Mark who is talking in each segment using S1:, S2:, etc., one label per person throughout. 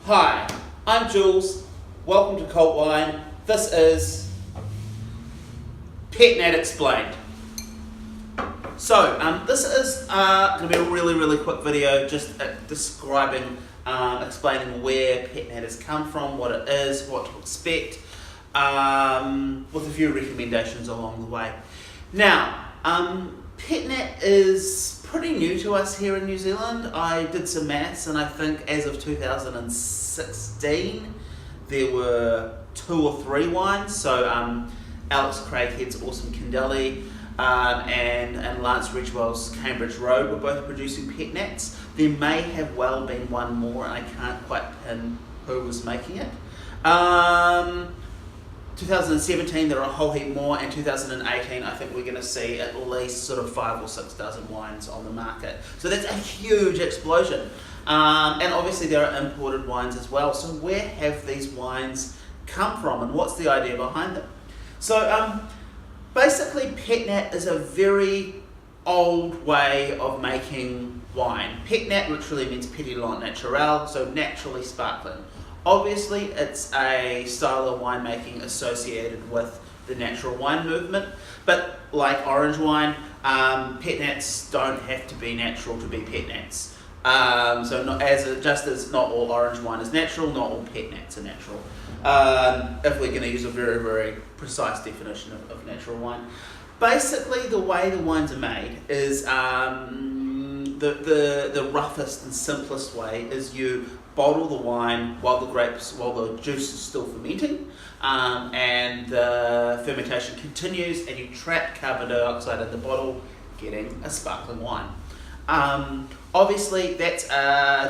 S1: Hi, I'm Jules. Welcome to Cult Wine. This is Pet Nat Explained. So, this is going to be a really quick video just describing, explaining where Pet Nat has come from, what it is, what to expect, with a few recommendations along the way. Now, Pet Nat is pretty new to us here in New Zealand. I did some maths and I think as of 2016 there were 2 or 3 wines. So Alex Craighead's Awesome Kindelly and Lance Ridgewell's Cambridge Road were both producing Pet Nats. There may have well been one more and I can't quite pin who was making it. 2017 there are a whole heap more, and 2018 I think we're going to see at least sort of 5 or 6 dozen wines on the market. So that's a huge explosion. And obviously there are imported wines as well. So where have these wines come from and what's the idea behind them? So basically Pet Nat is a very old way of making wine. Pet Nat literally means petit naturel, so naturally sparkling. Obviously, it's a style of winemaking associated with the natural wine movement, but like orange wine, Pet Nats don't have to be natural to be Pet Nats. Just as not all orange wine is natural, not all Pet Nats are natural. If we're going to use a very precise definition of natural wine. Basically, the way the wines are made is the roughest and simplest way is you bottle the wine while the juice is still fermenting, and the fermentation continues, and you trap carbon dioxide in the bottle, getting a sparkling wine. Obviously, that's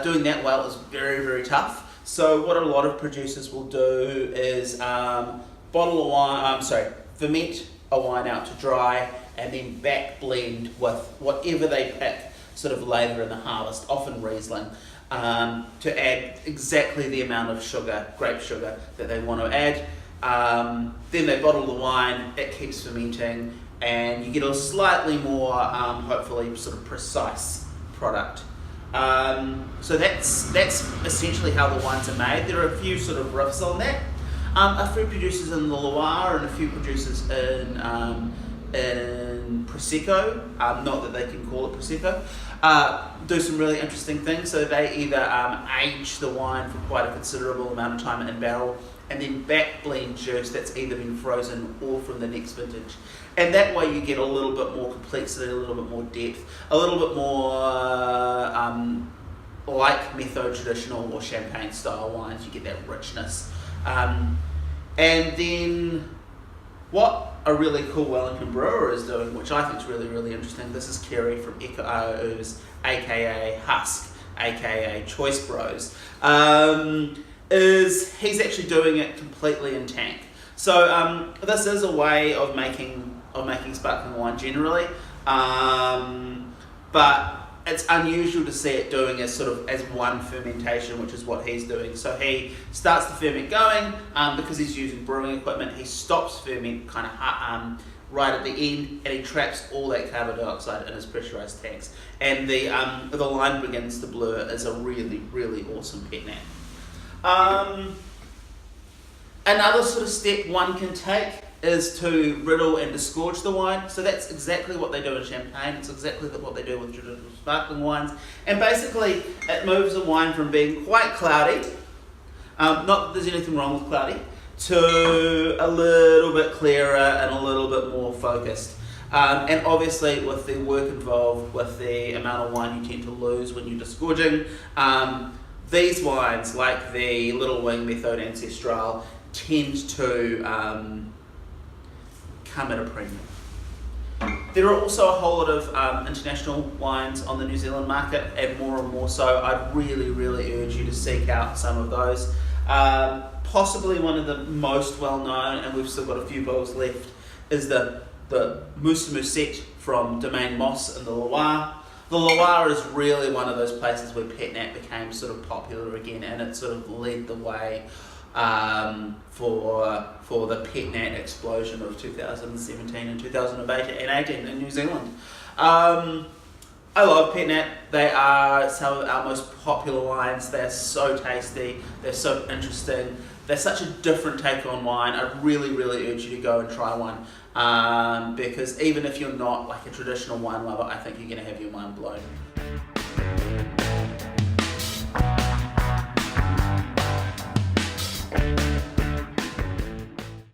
S1: doing that well is very tough. So what a lot of producers will do is ferment a wine out to dry, and then back blend with whatever they pick sort of later in the harvest, often Riesling, to add exactly the amount of sugar, grape sugar, that they want to add. Then they bottle the wine, it keeps fermenting, and you get a slightly more, hopefully, sort of precise product. So that's essentially how the wines are made. There are a few sort of riffs on that. A few producers in the Loire and a few producers in Prosecco, not that they can call it Prosecco, do some really interesting things. So they either age the wine for quite a considerable amount of time in barrel and then back blend juice that's either been frozen or from the next vintage. And that way you get a little bit more complexity, a little bit more depth, a little bit more like Method traditional or champagne style wines. You get that richness. And then what a really cool Wellington brewer is doing, which I think is really interesting. This is Kerry from Ooze, aka Husk, aka Choice Bros. Is he's actually doing it completely in tank. So this is a way of making sparkling wine generally, but it's unusual to see it doing as one fermentation, which is what he's doing. So he starts the ferment going, because he's using brewing equipment. He stops ferment kind of right at the end, and he traps all that carbon dioxide in his pressurized tanks. And the line begins to blur. Is a really awesome Pet Nat. Another sort of step one can take is to riddle and disgorge the wine. So that's exactly what they do in champagne. It's exactly what they do with traditional sparkling wines. And basically, it moves the wine from being quite cloudy, not that there's anything wrong with cloudy, to a little bit clearer and a little bit more focused. And obviously, with the work involved, with the amount of wine you tend to lose when you're disgorging, these wines, like the Little Wing Method Ancestral, tend to come at a premium. There are also a whole lot of international wines on the New Zealand market, and more so. I'd really urge you to seek out some of those. Possibly one of the most well known, and we've still got a few bottles left, is the Mousse Musette from Domaine Moss in the Loire. The Loire is really one of those places where Pet Nat became sort of popular again, and it sort of led the way for the Pet Nat explosion of 2017 and 2018 in New Zealand. I love Pet Nat. They are some of our most popular wines. They're so tasty. They're so interesting. They're such a different take on wine. I really, really urge you to go and try one. Because even if you're not like a traditional wine lover, I think you're going to have your mind blown.